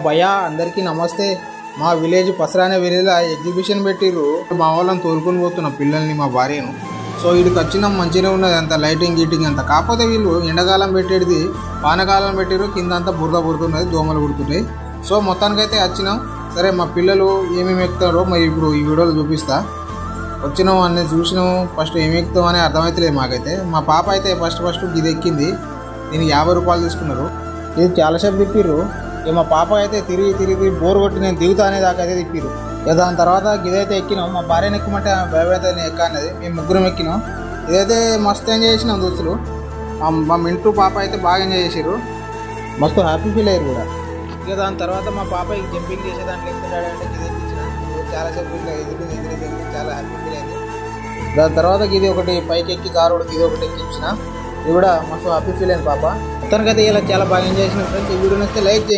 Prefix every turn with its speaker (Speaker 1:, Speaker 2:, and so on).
Speaker 1: భయ్యా అందరికీ నమస్తే. మా విలేజ్ పసరానే విలేజ్లో ఎగ్జిబిషన్ పెట్టిర్రు. మా వాళ్ళని తోలుకొని పోతున్నాం పిల్లల్ని మా భార్యను. సో వీడికి వచ్చినాం మంచిగా ఉన్నది అంత లైటింగ్ గీటింగ్ అంతా. కాకపోతే వీళ్ళు ఎండాకాలం పెట్టేది వానకాలం పెట్టిర్రు, కింద అంతా బురద బురుతున్నది, దోమలు కుడుతున్నాయి. సో మొత్తానికైతే వచ్చినాం. సరే మా పిల్లలు ఏమేమి ఎక్కుతారో మరి ఇప్పుడు ఈ వీడియోలో చూపిస్తా. వచ్చినాం అన్నీ చూసినాం, ఫస్ట్ ఏమి ఎక్కుతాం అని అర్థమవుతలేదు మాకైతే. మా పాప అయితే ఫస్ట్ ఇది ఎక్కింది, దీనికి 50 రూపాయలు తీసుకున్నారు. ఇది చాలాసేపు తిప్పిర్రు. ఇక మా పాప అయితే తిరిగి బోర్ కొట్టి నేను దిగుతా అనేదాకా అయితే తిప్పిరు. ఇక దాని తర్వాత ఇదైతే ఎక్కినాం. మా భార్యను ఎక్కమంటే భయం అయితే నేను ఎక్కన్నది. మేము ముగ్గురం ఎక్కినాం. ఇదైతే మస్తు ఎంజాయ్ చేసినాం దోస్తులు. మా మింటూ పాప అయితే బాగా ఎంజాయ్ చేసారు, మస్తు హ్యాపీ ఫీల్ అయ్యారు కూడా. ఇక దాని తర్వాత మా పాప జంపింగ్ చేసేదానికి ఎక్కుతాడంటే ఇది ఎక్కించిన చాలాసేపు ఇట్లా ఎదురు చాలా హ్యాపీ ఫీల్ అయింది. దాని తర్వాత ఇది ఒకటి పైకి ఎక్కి కారు ఇది ఒకటి ఎక్కించిన, ఇది కూడా మస్తు హ్యాపీ ఫీల్ అయింది పాప. మొత్తానికైతే ఇలా చాలా బాగా ఎంజాయ్ చేసిన ఫ్రెండ్స్. ఈ వీడియో నచ్చితే లైక్ చేయండి.